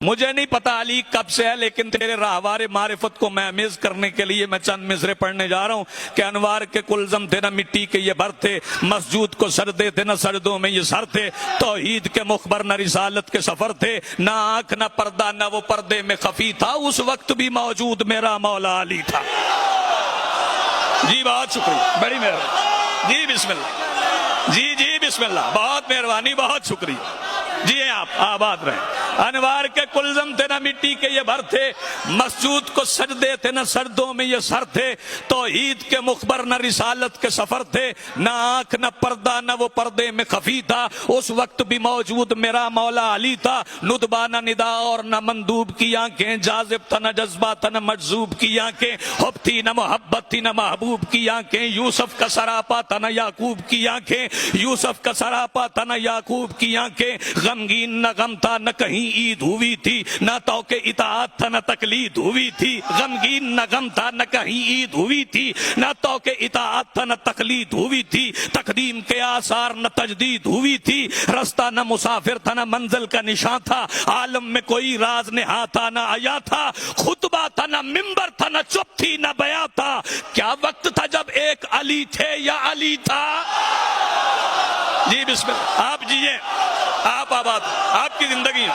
مجھے نہیں پتا علی کب سے ہے، لیکن تیرے راہوار معرفت کو محمیز کرنے کے لیے میں چند مصرے پڑھنے جا رہا ہوں کہ انوار کے کلزم تھے نہ مٹی کے یہ بھر تھے، مسجود کو سردے تھے نہ سردوں میں یہ سر تھے، توحید کے مخبر نہ رسالت کے سفر تھے، نہ آنکھ نہ پردہ نہ وہ پردے میں خفی تھا، اس وقت بھی موجود میرا مولا علی تھا۔ جی بہت شکریہ، بڑی مہربانی، جی بسم اللہ، جی بسم اللہ، بہت مہربانی، بہت شکریہ، جی آپ آباد رہیں۔ انوار کے کلزم تھے نہ مٹی کے یہ بھر تھے، مسجود کو سجدے تھے نہ سردوں میں یہ سر تھے، توحید کے مخبر نہ رسالت کے سفر تھے، نہ آنکھ نہ پردہ نہ وہ پردے میں خفی تھا، اس وقت بھی موجود میرا مولا علی تھا۔ ندبہ نہ ندا اور نہ مندوب کی آنکھیں، جاذب تھا نہ جذبہ تھا نہ مجذوب کی آنکھیں، حب تھی نہ محبت تھی نہ محبوب کی آنکھیں، یوسف کا سراپا تھا نہ یعقوب کی آنکھیں، یوسف کا سراپا تھا نہ یعقوب کی آنکھیں، غمگین نہ غم تھا نہ کہیں عید ہوئی تھی، نہ توقع اطاعت تھا نہ تقلید ہوئی تھی، غمگین نہ غم تھا نہ کہیں عید ہوئی تھی، نہ توقع اطاعت تھا نہ تقلید ہوئی تھی، تقدیم کے آثار نہ تجدید ہوئی تھی، رستہ نہ مسافر تھا نہ منزل کا نشان تھا، عالم میں کوئی راز نہا تھا نہ آیا تھا، خطبہ تھا نہ منبر تھا نہ چپ تھی نہ بیاں تھا، کیا وقت تھا جب ایک علی تھے یا علی تھا؟ جی بسم اللہ، آپ جیئے، آپ آباد، آپ کی زندگی